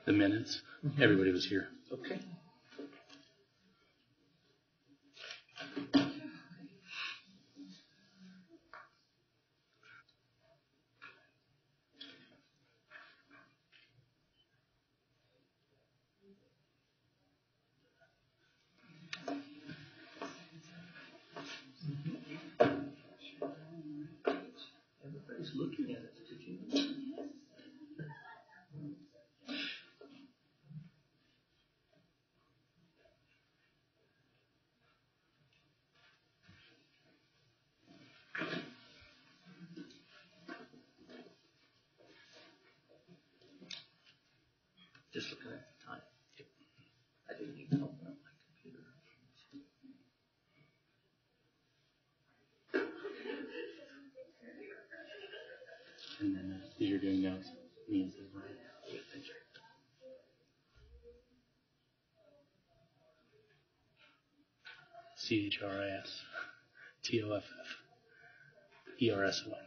the minutes. Everybody was here. Okay. Everybody's looking at it. Did you know? Just looking at the time. I didn't even open up my computer. And then you're doing notes. Means as well. CHRIS, TOFF, ERS1.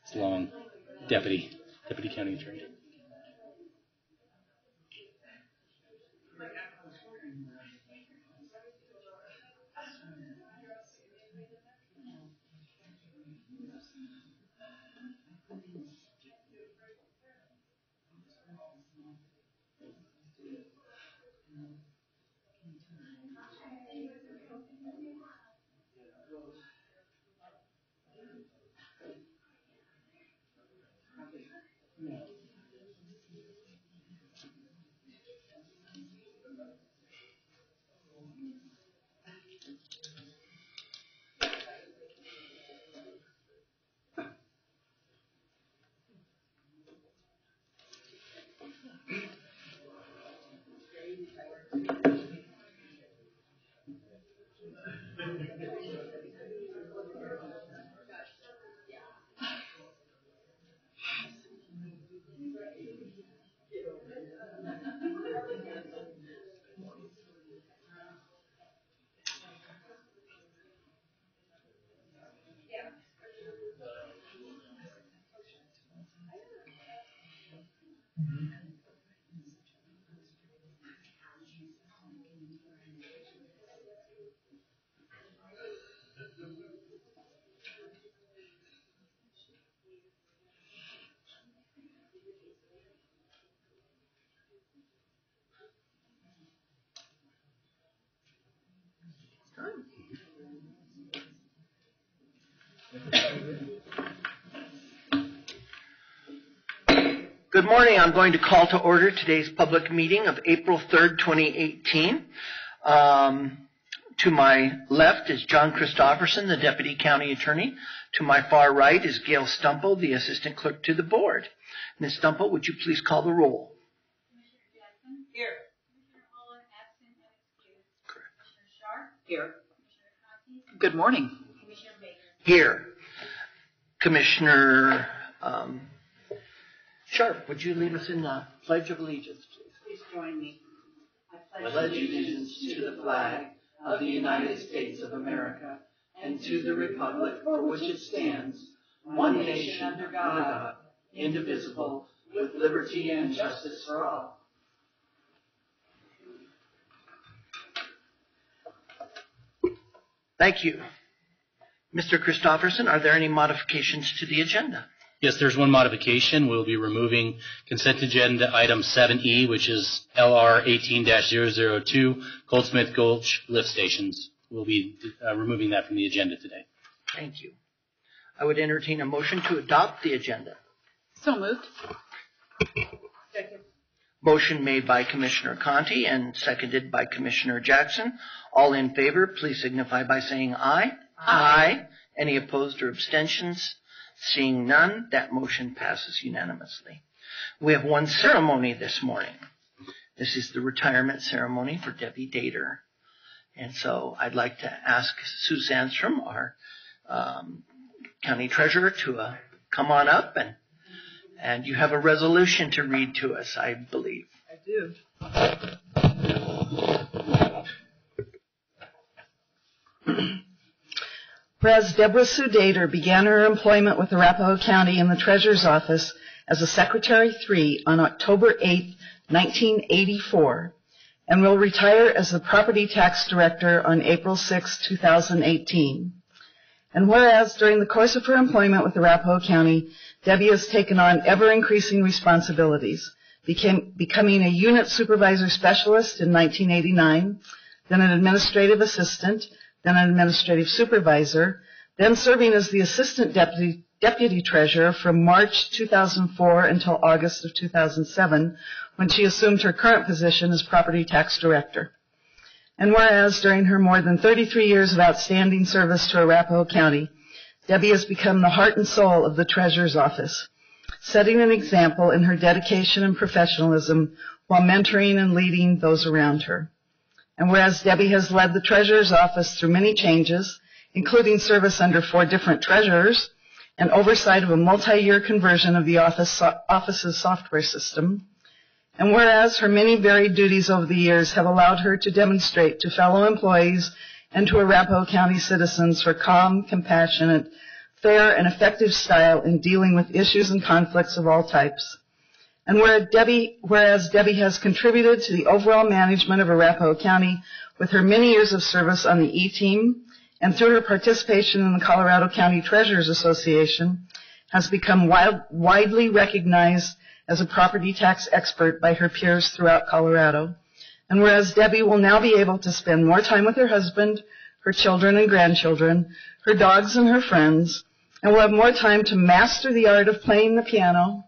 It's long. Deputy County Attorney. Good morning. I'm going to call to order today's public meeting of April 3rd, 2018. To my left is John Christopherson, the Deputy County Attorney. To my far right is Gail Stumpo, the Assistant Clerk to the Board. Ms. Stumpo, would you please call the roll? Commissioner Jackson? Here. Commissioner Ola, absent and excused. Correct. Commissioner Sharp? Here. Commissioner Conti? Good morning. Commissioner Baker? Here. Commissioner Sharp, would you lead us in the Pledge of Allegiance, please? Please join me. I pledge allegiance to the flag of the United States of America and to the republic for which it stands, one nation under God, indivisible, with liberty and justice for all. Thank you. Mr. Christopherson, are there any modifications to the agenda? Yes, there's one modification. We'll be removing consent agenda item 7E, which is LR 18-002, Goldsmith Gulch lift stations. We'll be removing that from the agenda today. Thank you. I would entertain a motion to adopt the agenda. So moved. Second. Motion made by Commissioner Conti and seconded by Commissioner Jackson. All in favor, please signify by saying aye. Aye. Any opposed or abstentions? Seeing none, that motion passes unanimously. We have one ceremony this morning. This is the retirement ceremony for Debbie Dater. And so I'd like to ask Sue Sandstrom, our county treasurer, to come on up. And you have a resolution to read to us, I believe. I do. Whereas Deborah Sue Dater began her employment with Arapahoe County in the Treasurer's Office as a Secretary 3 on October 8, 1984, and will retire as the Property Tax Director on April 6, 2018. And whereas during the course of her employment with Arapahoe County, Debbie has taken on ever-increasing responsibilities, becoming a unit supervisor specialist in 1989, then an administrative assistant, then an administrative supervisor, then serving as the assistant deputy treasurer from March 2004 until August of 2007, when she assumed her current position as property tax director. And whereas during her more than 33 years of outstanding service to Arapahoe County, Debbie has become the heart and soul of the treasurer's office, setting an example in her dedication and professionalism while mentoring and leading those around her. And whereas Debbie has led the treasurer's office through many changes, including service under 4 different treasurers and oversight of a multi-year conversion of the office's software system, and whereas her many varied duties over the years have allowed her to demonstrate to fellow employees and to Arapahoe County citizens her calm, compassionate, fair, and effective style in dealing with issues and conflicts of all types. And whereas Debbie has contributed to the overall management of Arapahoe County with her many years of service on the E-Team and through her participation in the Colorado County Treasurers Association, has become widely recognized as a property tax expert by her peers throughout Colorado. And whereas Debbie will now be able to spend more time with her husband, her children and grandchildren, her dogs and her friends, and will have more time to master the art of playing the piano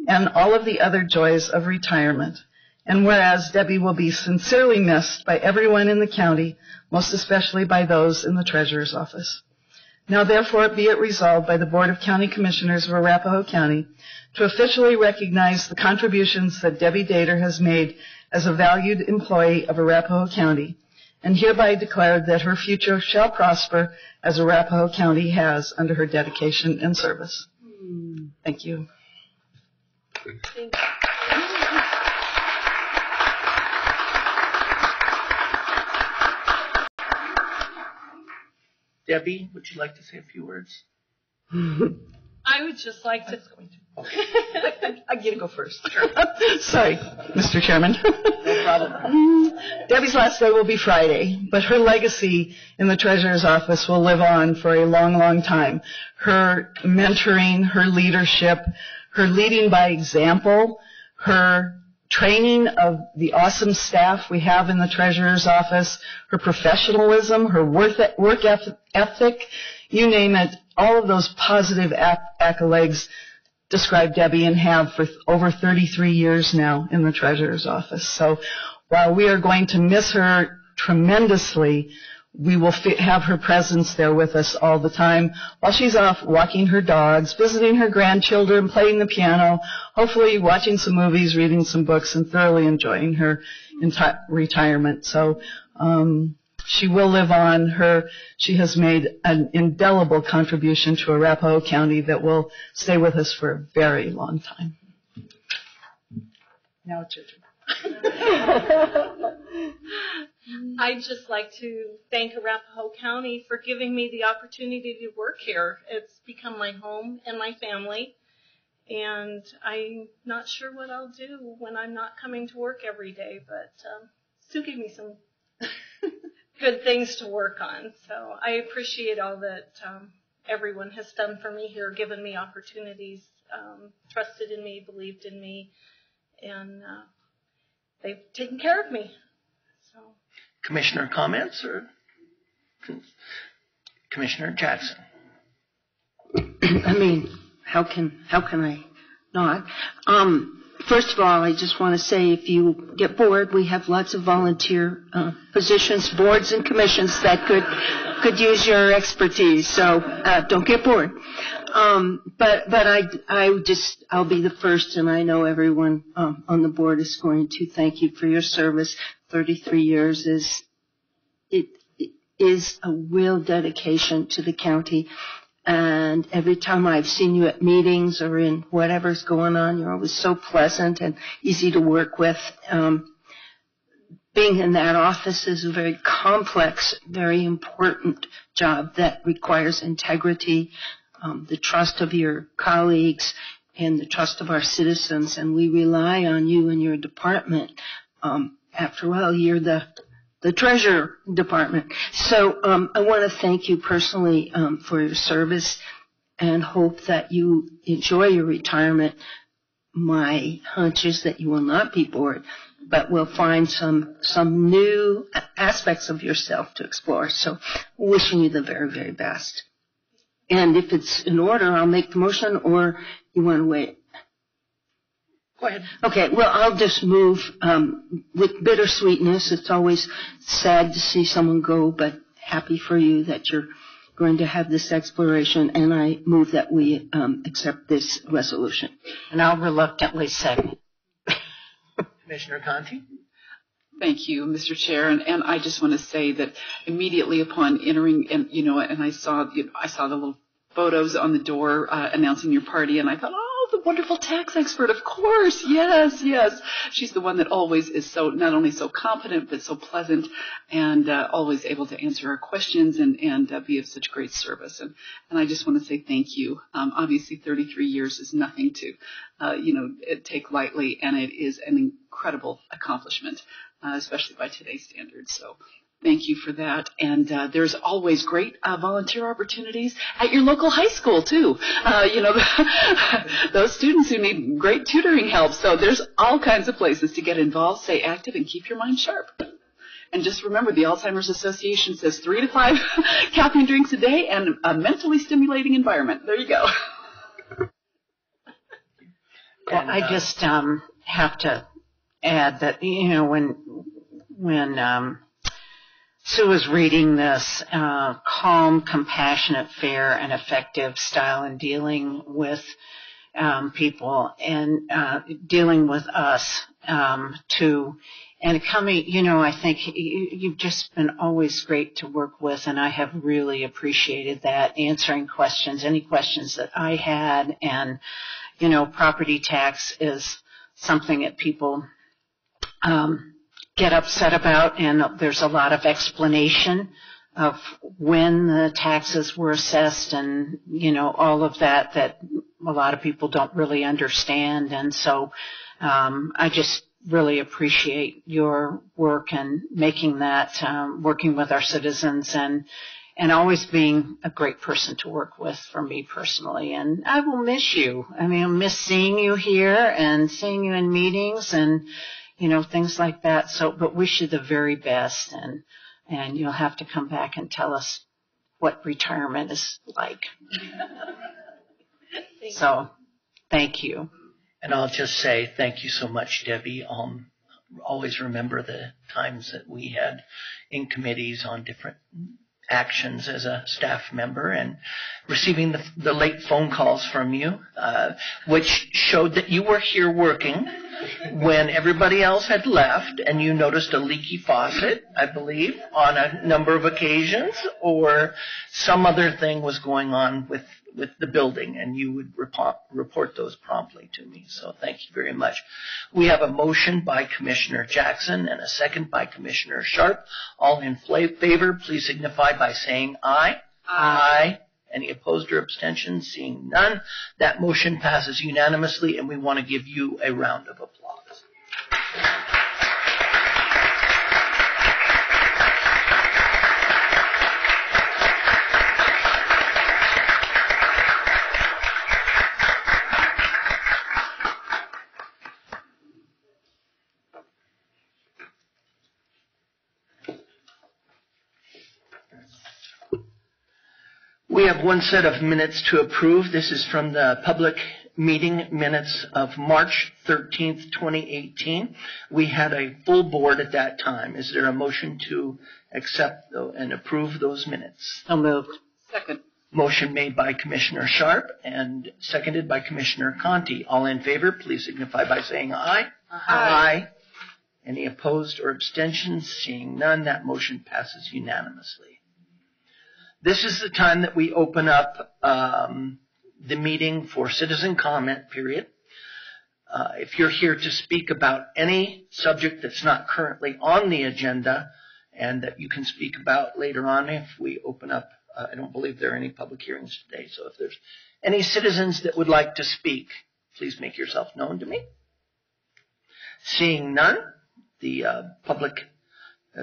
and all of the other joys of retirement. And whereas Debbie will be sincerely missed by everyone in the county, most especially by those in the treasurer's office. Now therefore be it resolved by the Board of County Commissioners of Arapahoe County to officially recognize the contributions that Debbie Dater has made as a valued employee of Arapahoe County, and hereby declare that her future shall prosper as Arapahoe County has under her dedication and service. Thank you. Thank you. Debbie, would you like to say a few words? I would just like to. I get to go first. Sure. Sorry, Mr. Chairman. No problem. Debbie's last day will be Friday, but her legacy in the treasurer's office will live on for a long, long time. Her mentoring, her leadership, her leading by example, her training of the awesome staff we have in the treasurer's office, her professionalism, her work ethic, you name it, all of those positive accolades describe Debbie and have for over 33 years now in the treasurer's office. So while we are going to miss her tremendously, we will have her presence there with us all the time while she's off walking her dogs, visiting her grandchildren, playing the piano, hopefully watching some movies, reading some books, and thoroughly enjoying her retirement. So she will live on. She has made an indelible contribution to Arapahoe County that will stay with us for a very long time. Now it's your turn. I'd just like to thank Arapahoe County for giving me the opportunity to work here. It's become my home and my family, and I'm not sure what I'll do when I'm not coming to work every day, but still give me some good things to work on. So I appreciate all that everyone has done for me here, given me opportunities, trusted in me, believed in me, and they've taken care of me. So. Commissioner comments or Commissioner Jackson? I mean, how can I not? First of all, I just want to say if you get bored, we have lots of volunteer positions, boards and commissions that could use your expertise. So don't get bored. But I'll be the first, and I know everyone on the board is going to thank you for your service. 33 years is a real dedication to the county. And every time I've seen you at meetings or in whatever's going on, you're always so pleasant and easy to work with. Being in that office is a very complex, very important job that requires integrity, the trust of your colleagues, and the trust of our citizens, and we rely on you and your department. After all, you're the Treasurer Department. So I want to thank you personally for your service and hope that you enjoy your retirement. My hunch is that you will not be bored, but will find some new aspects of yourself to explore. So wishing you the very, very best. And if it's in order, I'll make the motion, or you want to wait? Go ahead. Okay, well, I'll just move with bittersweetness. It's always sad to see someone go, but happy for you that you're going to have this exploration, and I move that we accept this resolution. And I'll reluctantly second. Commissioner Conti? Thank you, Mr. Chair, and I just want to say that immediately upon entering, and I saw the little photos on the door announcing your party, and I thought, oh, the wonderful tax expert, of course, yes. She's the one that always is so not only so competent but so pleasant, and always able to answer our questions and be of such great service. And I just want to say thank you. Obviously, 33 years is nothing to take lightly, and it is an incredible accomplishment, especially by today's standards. So thank you for that. And there's always great volunteer opportunities at your local high school, too. Those students who need great tutoring help. So there's all kinds of places to get involved, stay active, and keep your mind sharp. And just remember, the Alzheimer's Association says 3 to 5 caffeine drinks a day and a mentally stimulating environment. There you go. Well, I just have to add that, when Sue was reading this, calm, compassionate, fair, and effective style in dealing with people and dealing with us and coming, I think you've just been always great to work with, and I have really appreciated that, answering questions, any questions that I had, and, property tax is something that people get upset about, and there's a lot of explanation of when the taxes were assessed and, all of that a lot of people don't really understand. And so I just really appreciate your work and making that, working with our citizens and always being a great person to work with for me personally. And I will miss you. I mean, I'll miss seeing you here and seeing you in meetings and, things like that. So, but wish you the very best, and you'll have to come back and tell us what retirement is like. So, thank you. And I'll just say thank you so much, Debbie. Always remember the times that we had in committees on different actions as a staff member, and receiving the late phone calls from you, which showed that you were here working when everybody else had left, and you noticed a leaky faucet, I believe, on a number of occasions, or some other thing was going on with the building, and you would report those promptly to me. So thank you very much. We have a motion by Commissioner Jackson and a second by Commissioner Sharp. All in favor, please signify by saying aye. Aye. Any opposed or abstentions? Seeing none, that motion passes unanimously, and we want to give you a round of applause. We have one set of minutes to approve. This is from the public meeting minutes of March 13th, 2018. We had a full board at that time. Is there a motion to accept and approve those minutes? So moved. Second. Motion made by Commissioner Sharp and seconded by Commissioner Conti. All in favor, please signify by saying aye. Aye. Any opposed or abstentions? Seeing none, that motion passes unanimously. This is the time that we open up the meeting for citizen comment period. If you're here to speak about any subject that's not currently on the agenda and that you can speak about later on if we open up, I don't believe there are any public hearings today, so if there's any citizens that would like to speak, please make yourself known to me. Seeing none, the public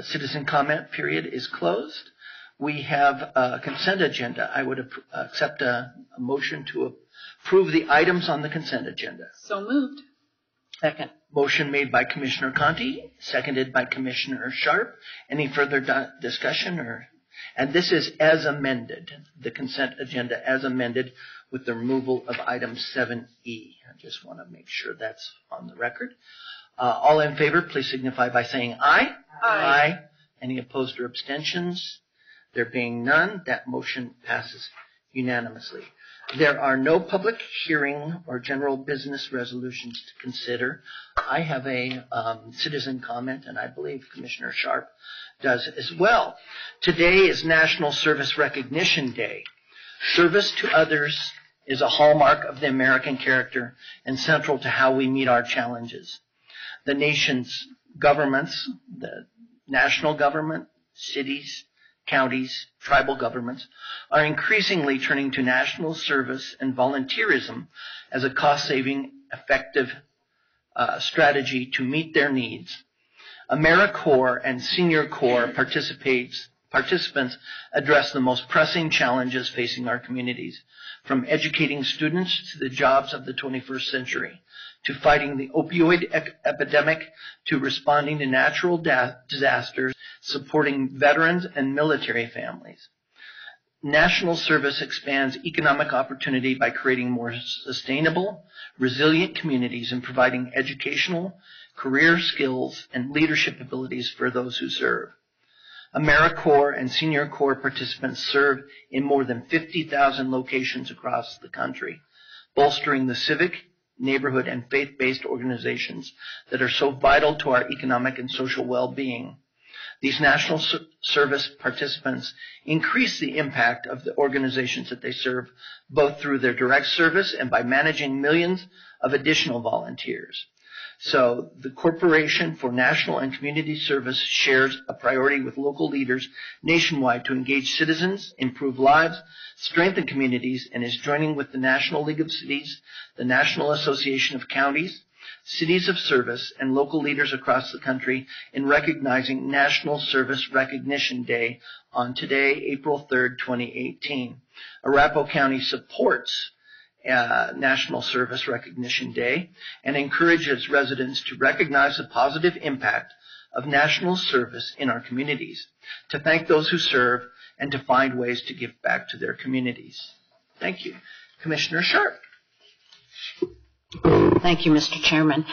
citizen comment period is closed. We have a consent agenda. I would accept a motion to approve the items on the consent agenda. So moved. Second. Motion made by Commissioner Conti, seconded by Commissioner Sharp. Any further discussion? And this is as amended, the consent agenda as amended with the removal of item 7E. I just want to make sure that's on the record. All in favor, please signify by saying aye. Aye. Any opposed or abstentions? There being none, that motion passes unanimously. There are no public hearing or general business resolutions to consider. I have a citizen comment, and I believe Commissioner Sharp does as well. Today is National Service Recognition Day. Service to others is a hallmark of the American character and central to how we meet our challenges. The nation's governments, the national government, cities, counties, tribal governments, are increasingly turning to national service and volunteerism as a cost-saving, effective strategy to meet their needs. AmeriCorps and Senior Corps participants address the most pressing challenges facing our communities, from educating students to the jobs of the 21st century, to fighting the opioid epidemic, to responding to natural disasters, supporting veterans and military families. National service expands economic opportunity by creating more sustainable, resilient communities and providing educational, career skills, and leadership abilities for those who serve. AmeriCorps and Senior Corps participants serve in more than 50,000 locations across the country, bolstering the civic, neighborhood, and faith-based organizations that are so vital to our economic and social well-being. These national service participants increase the impact of the organizations that they serve, both through their direct service and by managing millions of additional volunteers. So the Corporation for National and Community Service shares a priority with local leaders nationwide to engage citizens, improve lives, strengthen communities, and is joining with the National League of Cities, the National Association of Counties, Cities of Service, and local leaders across the country in recognizing National Service Recognition Day on today, April 3rd, 2018. Arapahoe County supports National Service Recognition Day and encourages residents to recognize the positive impact of national service in our communities, to thank those who serve, and to find ways to give back to their communities. Thank you. Commissioner Sharp. Thank you, Mr. Chairman.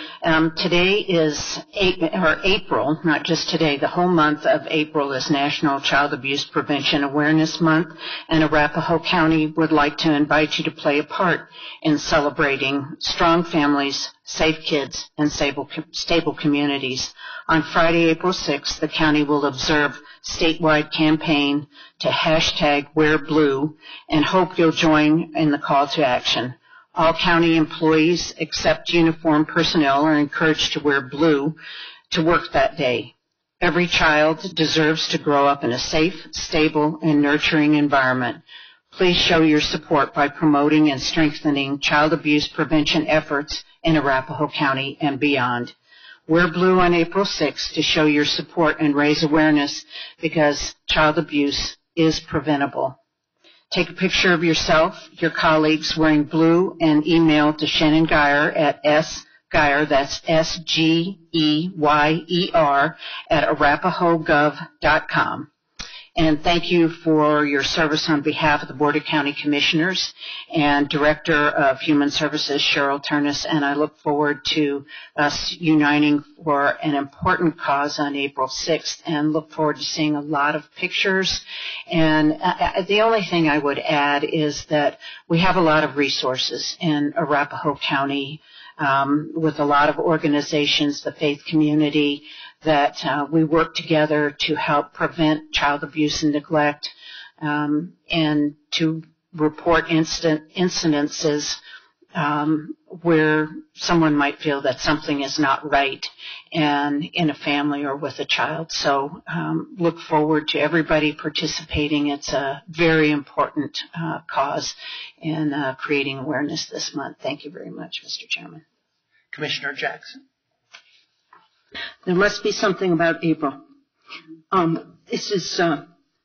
Today is April, not just today. The whole month of April is National Child Abuse Prevention Awareness Month, and Arapahoe County would like to invite you to play a part in celebrating strong families, safe kids, and stable communities. On Friday, April 6th, the county will observe statewide campaign to #WearBlue and hope you'll join in the call to action. All county employees except uniformed personnel are encouraged to wear blue to work that day. Every child deserves to grow up in a safe, stable, and nurturing environment. Please show your support by promoting and strengthening child abuse prevention efforts in Arapahoe County and beyond. Wear blue on April 6th to show your support and raise awareness, because child abuse is preventable. Take a picture of yourself, your colleagues wearing blue, and email to Shannon Geyer at sgeyer, that's SGEYER, at arapahoegov.com. And thank you for your service on behalf of the Board of County Commissioners and Director of Human Services, Cheryl Turnus, and I look forward to us uniting for an important cause on April 6th and look forward to seeing a lot of pictures. And the only thing I would add is that we have a lot of resources in Arapahoe County with a lot of organizations, the faith community, that we work together to help prevent child abuse and neglect and to report incidences where someone might feel that something is not right. and in a family or with a child. So look forward to everybody participating. It's a very important cause in creating awareness this month. Thank you very much, Mr. Chairman. Commissioner Jackson. There must be something about April. This is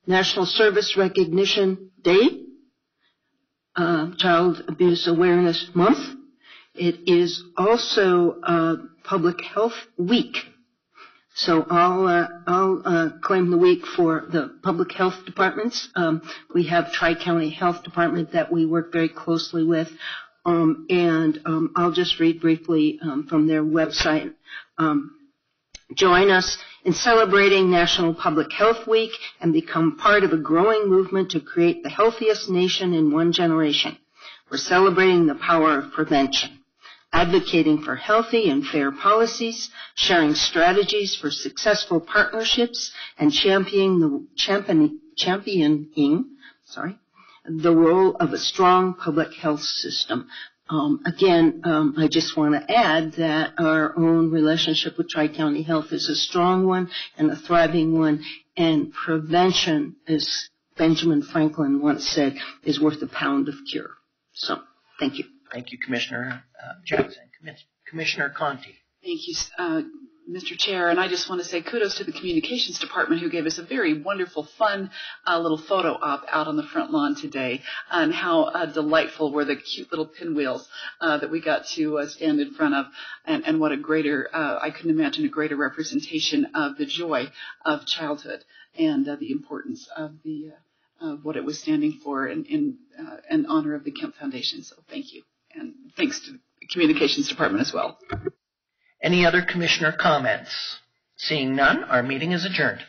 National Service Recognition Day, Child Abuse Awareness Month. It is also Public Health Week. So I'll claim the week for the public health departments. We have Tri-County Health Department that we work very closely with. And I'll just read briefly from their website. Join us in celebrating National Public Health Week and become part of a growing movement to create the healthiest nation in one generation. We're celebrating the power of prevention, advocating for healthy and fair policies, sharing strategies for successful partnerships, and championing the role of a strong public health system. I just want to add that our own relationship with Tri-County Health is a strong one and a thriving one, and prevention, as Benjamin Franklin once said, is worth a pound of cure. So, thank you. Thank you, Commissioner Jackson. Commissioner Conti. Thank you, Mr. Chair, and I just want to say kudos to the Communications Department who gave us a very wonderful, fun little photo op out on the front lawn today, and how delightful were the cute little pinwheels that we got to stand in front of, and what a greater, I couldn't imagine a greater representation of the joy of childhood and the importance of what it was standing for in honor of the Kemp Foundation. So thank you, and thanks to the Communications Department as well. Any other commissioner comments? Seeing none, our meeting is adjourned.